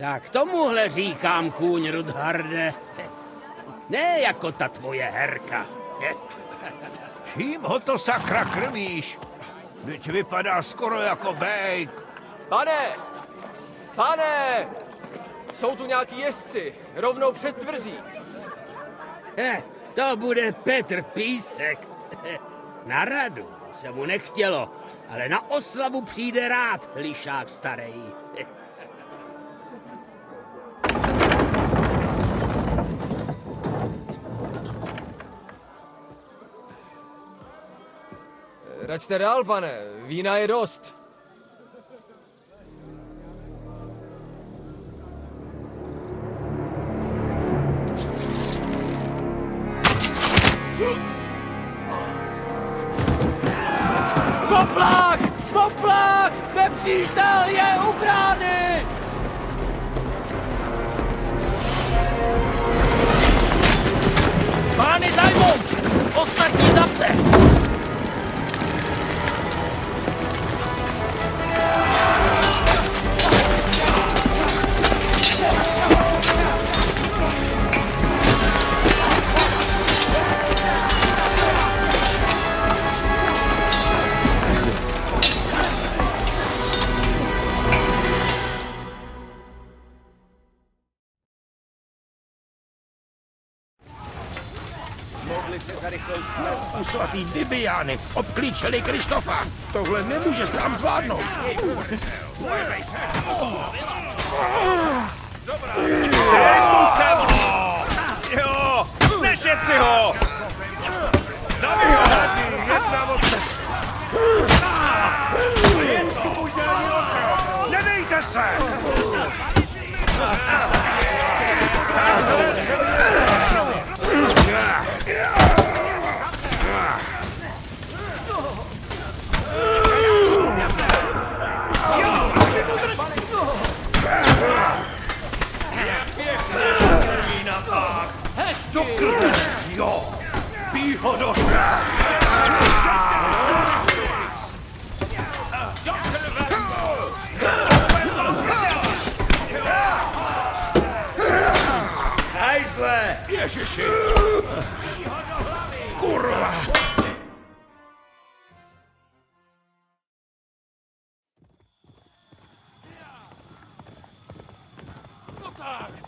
Tak tomuhle říkám kůň, Rudharde. Ne jako ta tvoje herka. Čím ho to sakra krmíš? Teď vypadá skoro jako bejk. Pane! Jsou tu nějaký jezdci, rovnou před tvrzí. To bude Petr Písek. Na radu se mu nechtělo, ale na oslavu přijde rád, lišák starý. Račte dál, pane, vína je dost. Poplach! Poplach! Nepřítel je u brány! Pány zajmou! Ostatní zapte! U svatý Bibiány obklíčili Krištofa. Tohle nemůže sám zvládnout. Jo, nešetři ho! Zabij ho! Jedna moc! Nedejte se! Do krve! Jo! Pí ho do Hajzle! Ježiši! Kurva! No tak!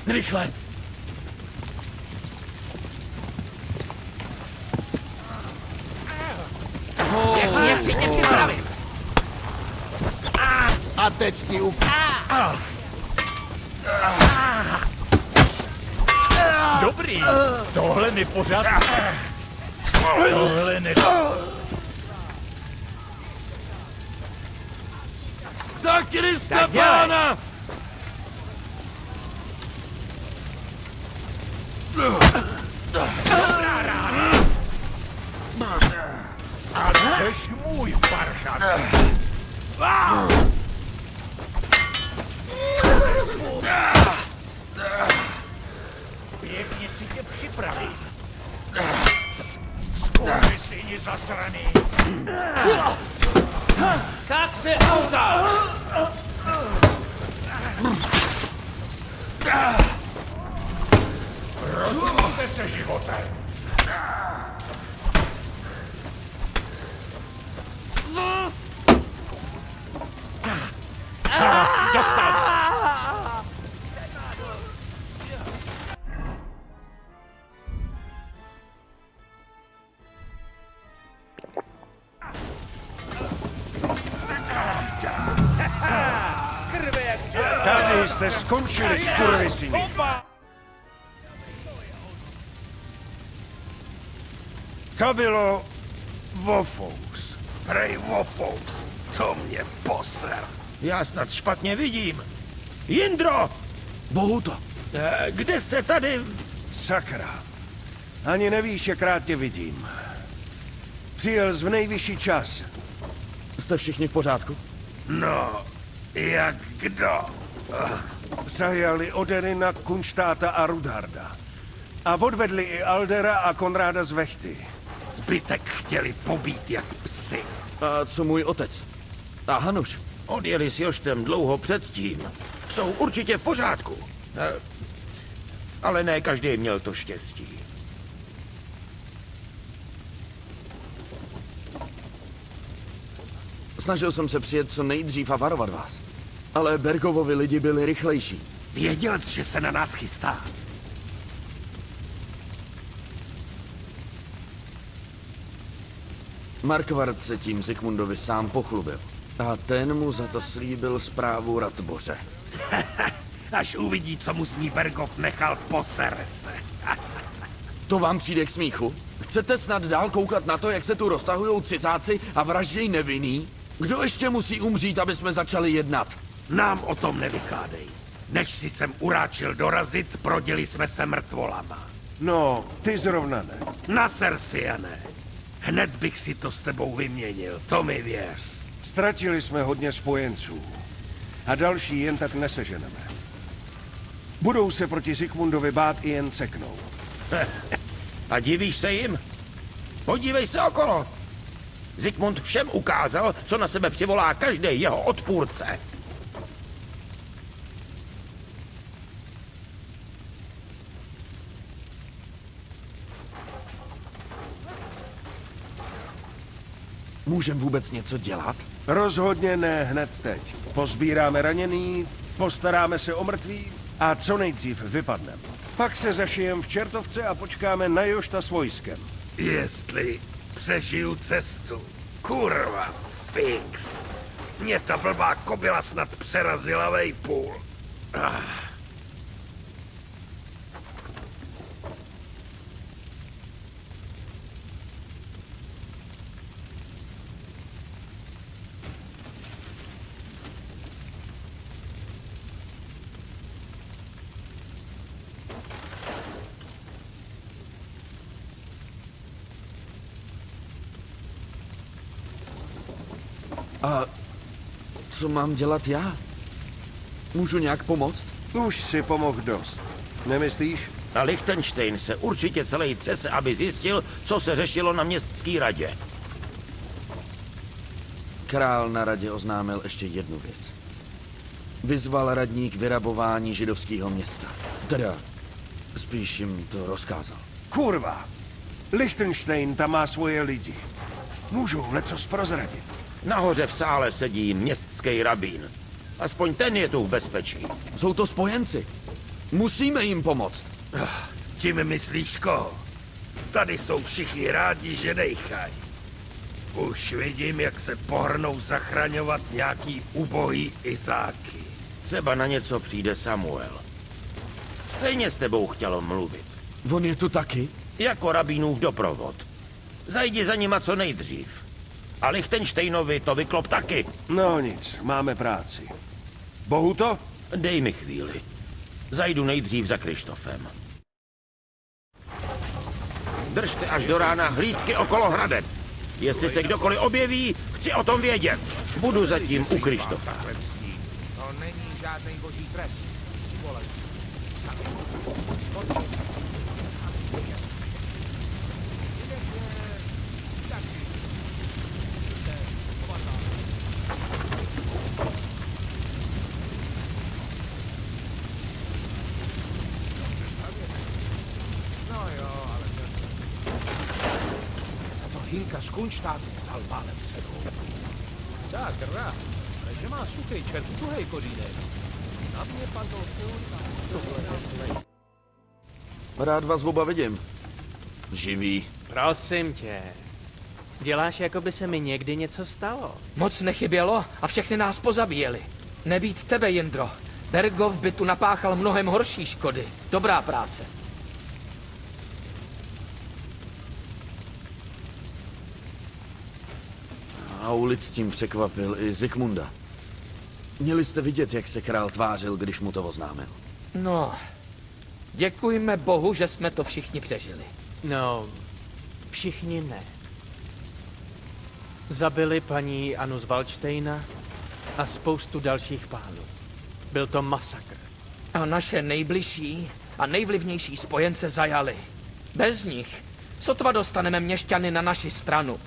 Rychle! Pěkně si tě připravím. A teď ti Dobrý! Tohle mi pořád... Tohle ne... Za Krista Pána! Dobrá rána. A jseš můj parchat. Pěkně si tě připravit. Skurvy si ji zasraný. Tak se auta! Rozluč se životem. Dostal se. Tady jste skončili, skurvysyni. To bylo Wofous. Prej Wofous, to mě poser. Já snad špatně vidím. Jindro! Bohuto, Kde se tady... sakra. Ani nevíš, jak rád tě vidím. Přijel jsi v nejvyšší čas. jste všichni v pořádku? No, jak kdo? Zajali Oderina, Kunštáta a Rudharda. A odvedli i Aldera a Konráda z Vechty. Zbytek chtěli pobít jak psy. A co můj otec? A Hanuš? Odjeli s Joštem dlouho předtím. Jsou určitě v pořádku. Ale ne každý měl to štěstí. Snažil jsem se přijet co nejdřív a varovat vás. Ale Bergovovi lidi byli rychlejší. Věděl jsi, že se na nás chystá. Markvart se tím Zikmundovi sám pochlubil. A ten mu za to slíbil správu Ratboře. Až uvidí, co mu z ní Bergov nechal, posere se. To vám přijde k smíchu? Chcete snad dál koukat na to, jak se tu roztahujou cizáci a vraždějí nevinný? Kdo ještě musí umřít, aby jsme začali jednat? Nám o tom nevykládej. Než si sem uráčil dorazit, proděli jsme se mrtvolama. No, ty zrovna ne. Na Sersiane. Hned bych si to s tebou vyměnil, to mi věř. Ztratili jsme hodně spojenců. A další jen tak neseženeme. Budou se proti Zikmundovi bát i jen ceknout. A divíš se jim? Podívej se okolo. Zikmund všem ukázal, co na sebe přivolá každý jeho odpůrce. Můžem vůbec něco dělat? Rozhodně ne hned teď. Pozbíráme raněný, postaráme se o mrtvý a co nejdřív vypadneme. Pak se zašijem v Čertovce a počkáme na Jošta s vojskem. Jestli přežiju cestu. Kurva, fix. Mě ta blbá kobila snad přerazila vejpůl. A co mám dělat já? Můžu nějak pomoct? Už si pomohl dost. Nemyslíš? A Lichtenstein se určitě celý třese, aby zjistil, co se řešilo na městský radě. Král na radě oznámil ještě jednu věc. Vyzval radní k vyrabování židovského města. Teda, spíš jim to rozkázal. Kurva! Lichtenstein tam má svoje lidi. Můžou lecos prozradit. Nahoře v sále sedí městský rabín. Aspoň ten je tu v bezpečí. Jsou to spojenci. Musíme jim pomoct. Tím myslíš koho? Tady jsou všichni rádi, že dejchají. Už vidím, jak se pohrnou zachraňovat nějaký ubohý Izáky. Třeba na něco přijde Samuel. Stejně s tebou chtěl mluvit. On je tu taky? Jako rabínův doprovod. Zajdi za nima co nejdřív. A Lichtensteinovi to vyklop taky. No nic, máme práci. Bohuto? Dej mi chvíli. Zajdu nejdřív za Krištofem. Držte až do rána hlídky okolo hradeb. Jestli se kdokoliv objeví, chci o tom vědět. Budu zatím u Krištofa. To není žádný boží trest. Přivolali jsme si sami. Hinka z Kunštátu vzal málem sebou. Sakra, ale že má suchý čert tuhej kodínek. Na mě padl Rád vás oba vidím. Živý. Prosím tě. Děláš, jako by se mi někdy něco stalo. Moc nechybělo a všechny nás pozabíjeli. Nebýt tebe, Jindro. Bergov by tu napáchal mnohem horší škody. Dobrá práce. A ulic tím překvapil i Zikmunda. Měli jste vidět, jak se král tvářil, když mu to oznámil. No, děkujme Bohu, že jsme to všichni přežili. No, všichni ne. Zabili paní Anu z Waldsteina a spoustu dalších pánů. Byl to masakr. A naše nejbližší a nejvlivnější spojence zajali. Bez nich sotva dostaneme měšťany na naši stranu.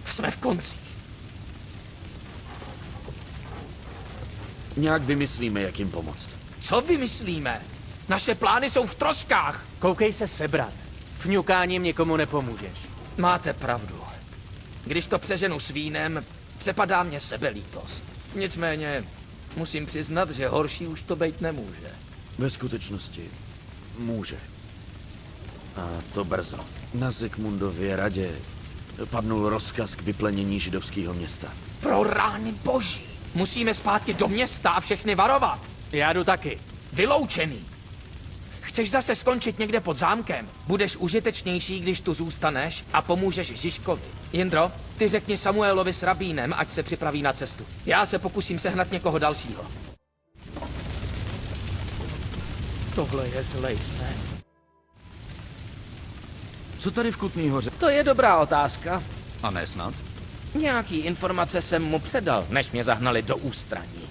Jsme v koncích. Nějak vymyslíme, jak jim pomoct. Co vymyslíme? Naše plány jsou v troskách. Koukej se sebrat. Fňukáním nikomu nepomůžeš. Máte pravdu. Když to přeženu s vínem, přepadá mě sebelítost. Nicméně musím přiznat, že horší už to být nemůže. Ve skutečnosti může. A to brzo. Na Zikmundově radě padnul rozkaz k vyplenění židovského města. Pro rány boží! Musíme zpátky do města a všechny varovat. Já jdu taky. Vyloučený. Chceš zase skončit někde pod zámkem? Budeš užitečnější, když tu zůstaneš a pomůžeš Žižkovi. Jindro, ty řekni Samuelovi s rabínem, ať se připraví na cestu. Já se pokusím sehnat někoho dalšího. Tohle je zlej sen. Co tady v Kutný Hoře? To je dobrá otázka. A ne snad? Nějaký informace jsem mu předal, než mě zahnali do ústraní.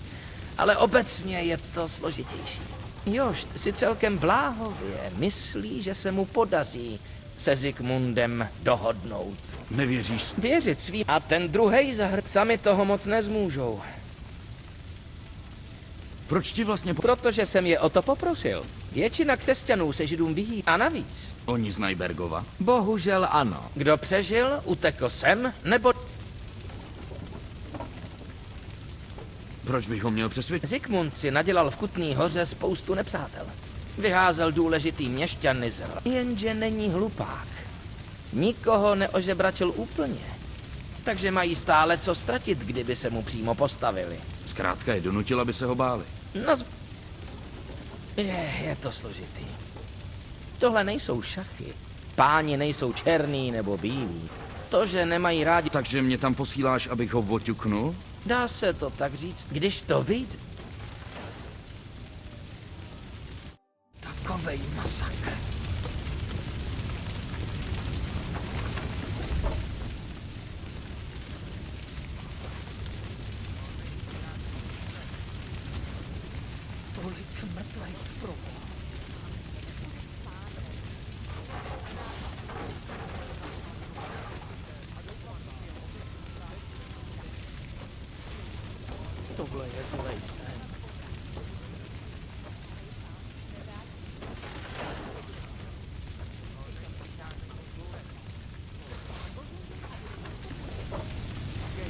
Ale obecně je to složitější. Jošt si celkem bláhově myslí, že se mu podaří se Zikmundem dohodnout. Nevěříš? Věřit svým a ten druhej zahrd sami toho moc nezmůžou. Proč ti vlastně Protože jsem je o to poprosil. Většina křesťanů se Židům vyhýbá. A navíc. Oni znají Bergova? Bohužel ano. Kdo přežil, utekl sem, nebo... Proč bych ho měl přesvědčit? Zikmund si nadělal v Kutný Hoře spoustu nepřátel. Vyházel důležitý měšťany z jenže není hlupák. Nikoho neožebračil úplně. Takže mají stále co ztratit, kdyby se mu přímo postavili. Zkrátka je donutil, aby se ho báli. Je to složitý. Tohle nejsou šachy. Páni nejsou černý nebo bílí. To, že nemají rádi... Takže mě tam posíláš, abych ho oťuknul? Dá se to tak říct, když to vyjde. Takovej masakr. Tolik mrtvých pro. Tohle je zlej sen.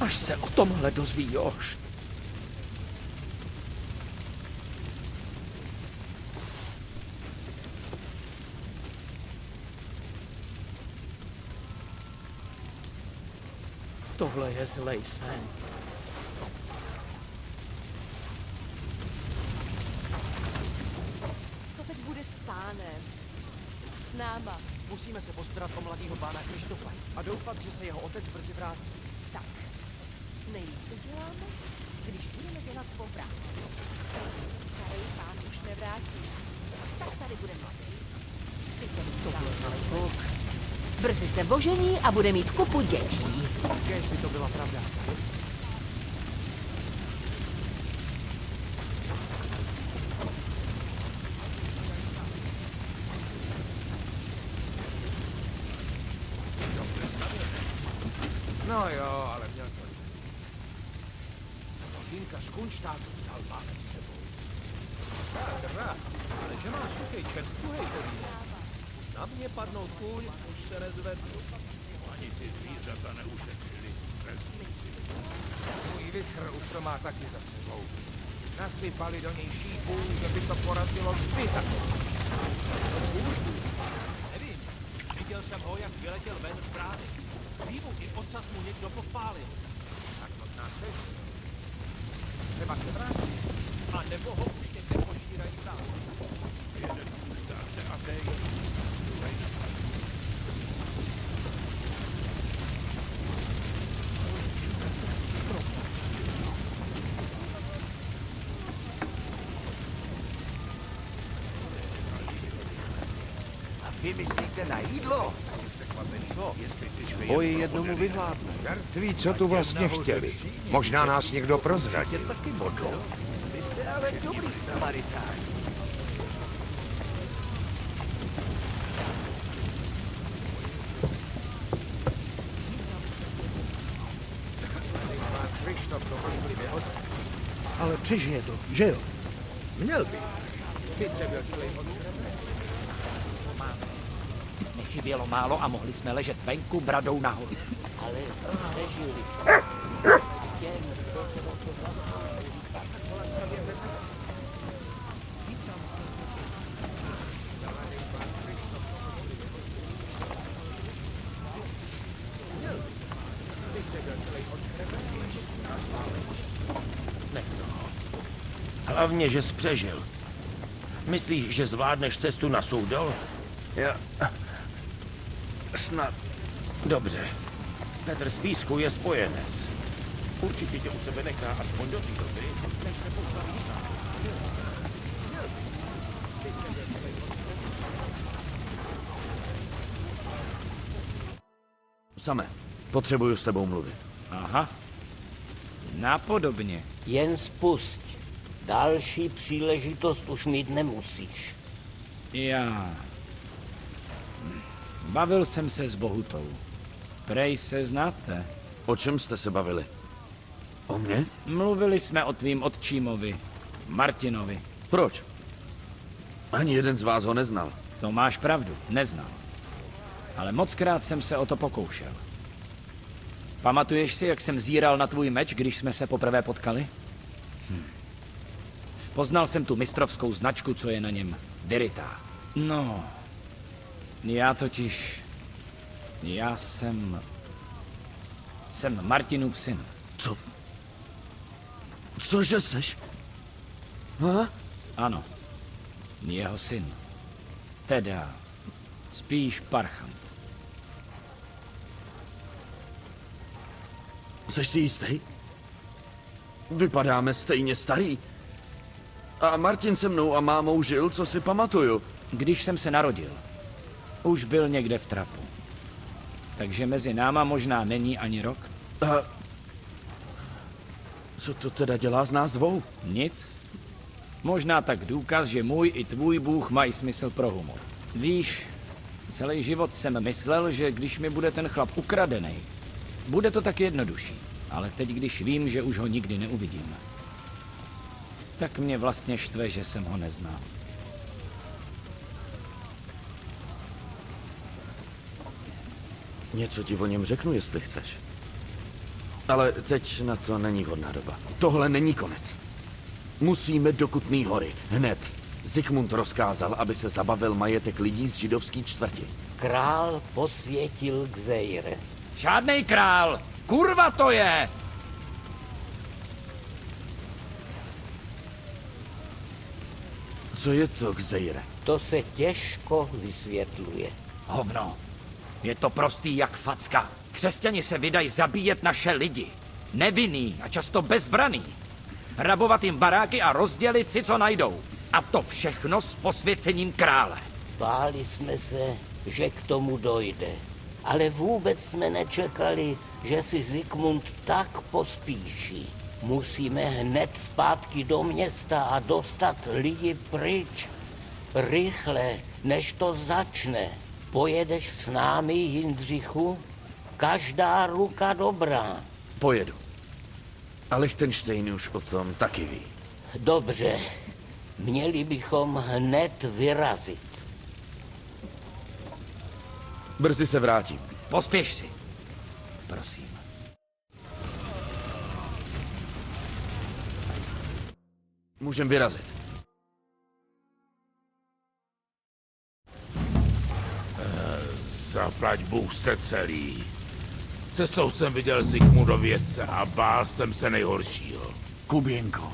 Až se o tomhle dozví Jošt. Tohle je zlej sen. Co teď bude s pánem? S náma. Musíme se postarat o mladýho pána Krištofa a doufat, že se jeho otec brzy vrátí. Tak. Nejlíp to děláme, když budeme dělat svou práci. Celý se starý pán už nevrátí. Tak tady bude mladý. Ty to Brzy se ožení a bude mít kupu dětí. Kéž by to byla pravda. No jo, ale měl to. Hinka z Kunštátu vzal máme s sebou. Tak, rach, ale že má suchej čert tuhej kolínek. Na mě padnout kůň, už se nezvednu. Ani ty zvířata neušetřili. Můj vichr už to má taky za sebou. Nasypali do něj šípů, že by to porazilo 3 takové. Nevím, viděl jsem ho, jak vyletěl ven z brány. Dřívu i ocas mu někdo podpálil. Tak možná chceš. Třeba se vrátí. A nebo ho už někde požírají dál. Jeden puštáře a dej. Vy myslíte na jídlo? Boj jednomu vyhládne. Mrtví, co tu vlastně chtěli? Možná nás někdo prozradil. Vy jste ale dobrý Samaritán. Krištof to možlivě odnes. Ale přežije to, že jo? Měl by. Sice byl celý odkrevený. Nechybělo málo a mohli jsme ležet venku bradou nahoru. Ale přežili jsme. Hlavně, že jsi přežil. Myslíš, že zvládneš cestu na Soudol? Já... Snad. Dobře. Petr z Písku je spojenec. Určitě tě u sebe nechá aspoň do té doby, než se postavíš na. Same, potřebuju s tebou mluvit. Aha. Napodobně. Jen spusť. Další příležitost už mít nemusíš. Já... Bavil jsem se s Bohutou. Prej se znáte. O čem jste se bavili? O mně? Mluvili jsme o tvým otčímovi, Martinovi. Proč? Ani jeden z vás ho neznal. To máš pravdu, neznal. Ale mockrát jsem se o to pokoušel. Pamatuješ si, jak jsem zíral na tvůj meč, když jsme se poprvé potkali? Poznal jsem tu mistrovskou značku, co je na něm vyrytá. No, já jsem Martinův syn. Co? Cože seš? Ha? Ano, jeho syn. Teda, spíš parchant. Seš si jistý? Vypadáme stejně starý. A Martin se mnou a mámou žil, co si pamatuju. Když jsem se narodil, už byl někde v trapu. Takže mezi náma možná není ani rok. A co to teda dělá z nás dvou? Nic. Možná tak důkaz, že můj i tvůj Bůh mají smysl pro humor. Víš, celý život jsem myslel, že když mi bude ten chlap ukradený, bude to tak jednodušší. Ale teď, když vím, že už ho nikdy neuvidím, tak mě vlastně štve, že jsem ho neznal. Něco ti o něm řeknu, jestli chceš. Ale teď na to není vhodná doba. Tohle není konec. Musíme do Kutný Hory. Hned. Zikmund rozkázal, aby se zabavil majetek lidí z židovské čtvrti. Král posvětil Gzejr. Žádnej král! Kurva to je! Co je to, Gzejre? To se těžko vysvětluje. Hovno. Je to prostý jak facka. Křesťani se vydají zabíjet naše lidi. Nevinný a často bezbraný. Rabovat jim baráky a rozdělit si, co najdou. A to všechno s posvěcením krále. Báli jsme se, že k tomu dojde. Ale vůbec jsme nečekali, že si Zikmund tak pospíší. Musíme hned zpátky do města a dostat lidi pryč. Rychle, než to začne. Pojedeš s námi, Jindřichu? Každá ruka dobrá. Pojedu. A Lichtenstein už o tom taky ví. Dobře. Měli bychom hned vyrazit. Brzy se vrátím. Pospěš si. Prosím. Můžem vyrazit. Zaplať Bůh jste celý. Cestou jsem viděl Zikmundovi jezdce a bál jsem se nejhoršího. Kuběnko,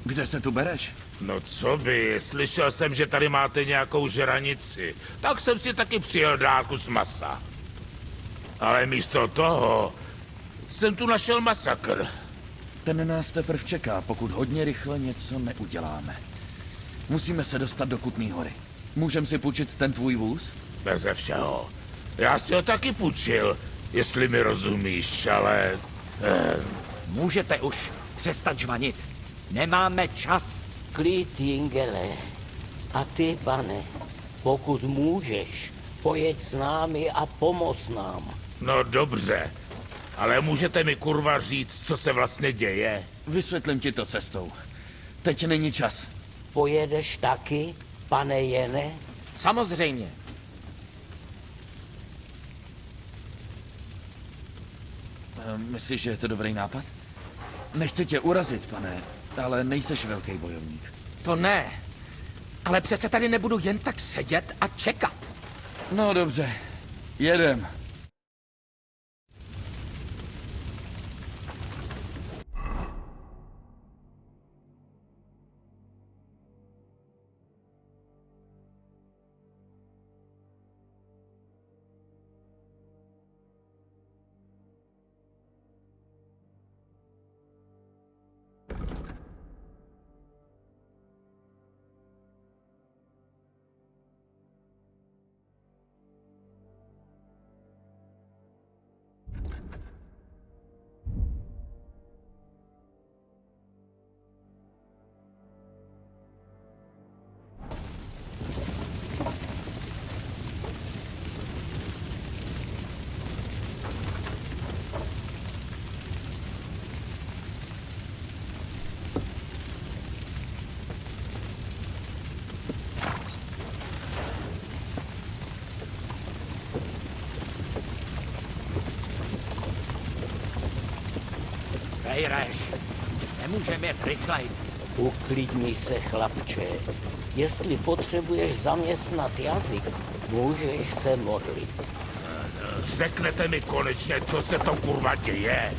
kde se tu bereš? No co by, slyšel jsem, že tady máte nějakou žranici, tak jsem si taky přijel dát kus masa. Ale místo toho jsem tu našel masakr. Ten nás teprv čeká, pokud hodně rychle něco neuděláme. Musíme se dostat do Kutný Hory. Můžem si půjčit ten tvůj vůz? Beze všeho. Já si ho taky půjčil, jestli mi rozumíš, ale... Můžete už přestat žvanit. Nemáme čas. Klid, Jingele. A ty, pane, pokud můžeš, pojeď s námi a pomoz nám. No dobře, ale můžete mi kurva říct, co se vlastně děje? Vysvětlím ti to cestou. Teď není čas. Pojedeš taky, pane Jene? Samozřejmě. Myslíš, že je to dobrý nápad? Nechci tě urazit, pane, ale nejseš velký bojovník. To ne. Ale přece tady nebudu jen tak sedět a čekat. No dobře, jedem. Ejreš, nemůžeme jet rychlejc. Uklidni se, chlapče. Jestli potřebuješ zaměstnat jazyk, můžeš se modlit. Řeknete mi konečně, co se to kurva děje?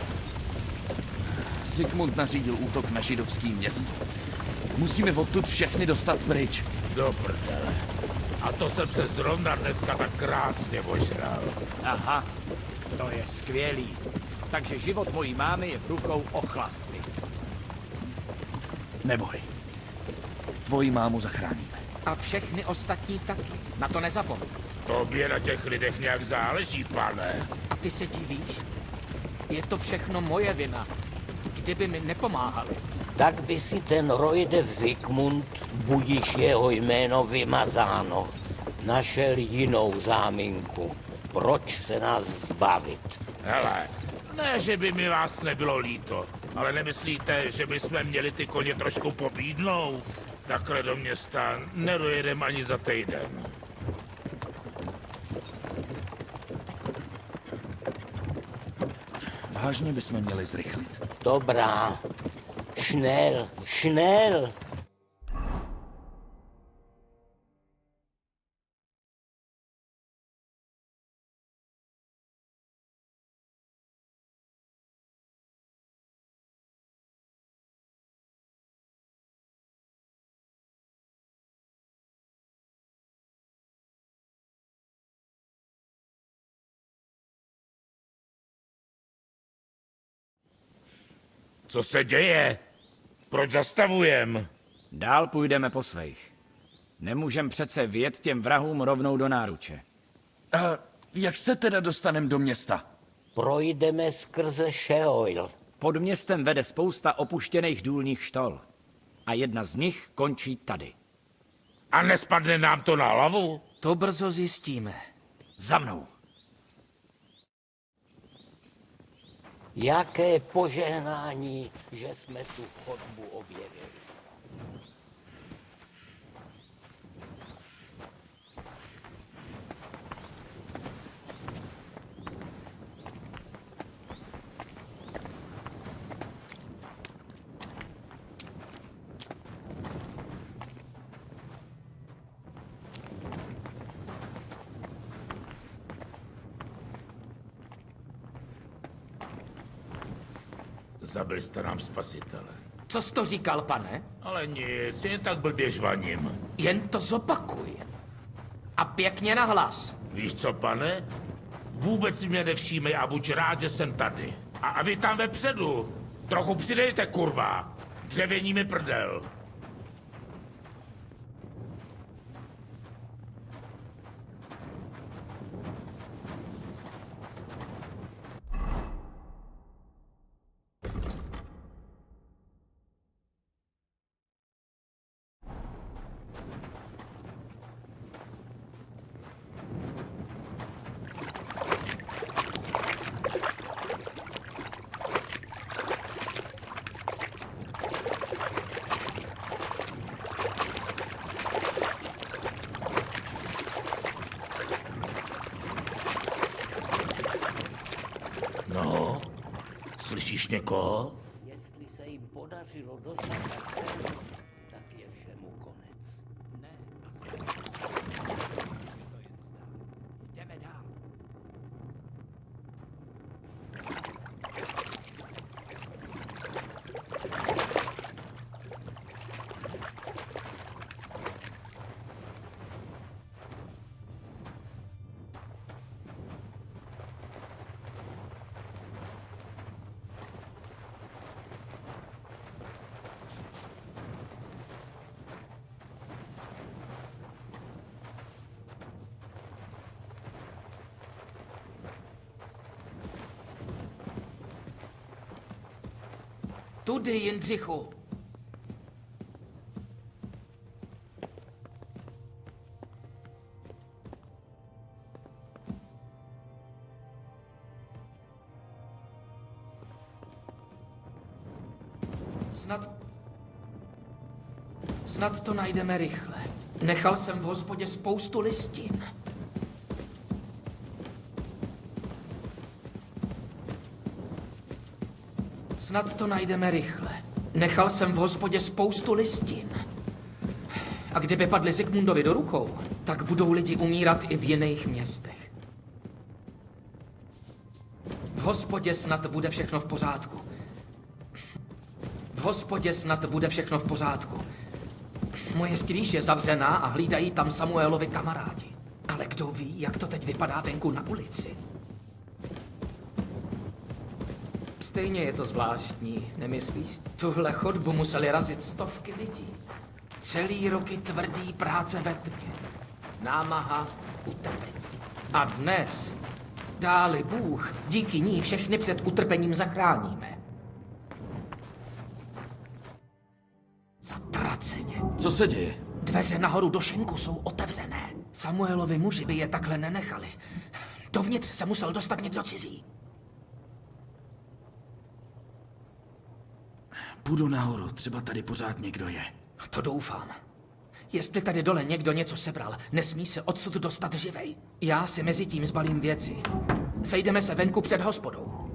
Zikmund nařídil útok na židovský město. Musíme odtud všechny dostat pryč. Do prdele. A to jsem se zrovna dneska tak krásně ožral. Aha, to je skvělý. Takže život mojí mámy je v rukou ochlasty. Neboj. Tvoji mámu zachráníme. A všechny ostatní taky. Na to nezapomeň. Tobě na těch lidech nějak záleží, pane. A ty se divíš? Je to všechno moje vina. Kdyby mi nepomáhali. Tak by si ten Rojdev Zikmund, budiš jeho jméno vymazáno, našel jinou záminku. Proč se nás zbavit? Hele, ne, že by mi vás nebylo líto, ale nemyslíte, že bychom měli ty koně trošku pobídnout? Takhle do města nedojedem ani za týden. Vážně bychom měli zrychlit. Dobrá. Schnell, schnell. Co se děje? Proč zastavujem? Dál půjdeme po svých. Nemůžem přece vjet těm vrahům rovnou do náruče. A jak se teda dostaneme do města? Projdeme skrze Sheol. Pod městem vede spousta opuštěných důlních štol. A jedna z nich končí tady. A nespadne nám to na hlavu? To brzo zjistíme. Za mnou. Jaké požehnání, že jsme tu chodbu objevili. Zabili jste nám spasitele. Co jsi to říkal, pane? Ale nic, jen tak blbě žvaním. Jen to zopakuj. A pěkně nahlas. Víš co, pane? Vůbec mě nevšímej a buď rád, že jsem tady. A vy tam vepředu. Trochu přidejte, kurva. Dřevění mi prdel. No, slyšíš někoho? Jestli se jim podařilo dostat tak sem, tak je všemu konec. Jdeme dál. Tudy, Jindřichu. Snad to najdeme rychle. Nechal jsem v hospodě spoustu listin. Snad to najdeme rychle. Nechal jsem v hospodě spoustu listin. A kdyby padly Zikmundovi do rukou, tak budou lidi umírat i v jiných městech. V hospodě snad bude všechno v pořádku. V hospodě snad bude všechno v pořádku. Moje skrýš je zavřená a hlídají tam Samuelovi kamarádi. Ale kdo ví, jak to teď vypadá venku na ulici? Stejně je to zvláštní, nemyslíš? Tuhle chodbu museli razit stovky lidí. Celý roky tvrdý práce ve tmě. Námaha, utrpení. A dnes, dáli Bůh, díky ní všechny před utrpením zachráníme. Zatraceně. Co se děje? Dveře nahoru do šenku jsou otevřené. Samuelovi muži by je takhle nenechali. Dovnitř se musel dostat někdo cizí. Půjdu nahoru, třeba tady pořád někdo je. To doufám. Jestli tady dole někdo něco sebral, nesmí se odsud dostat živej. Já si mezi tím zbalím věci. Sejdeme se venku před hospodou.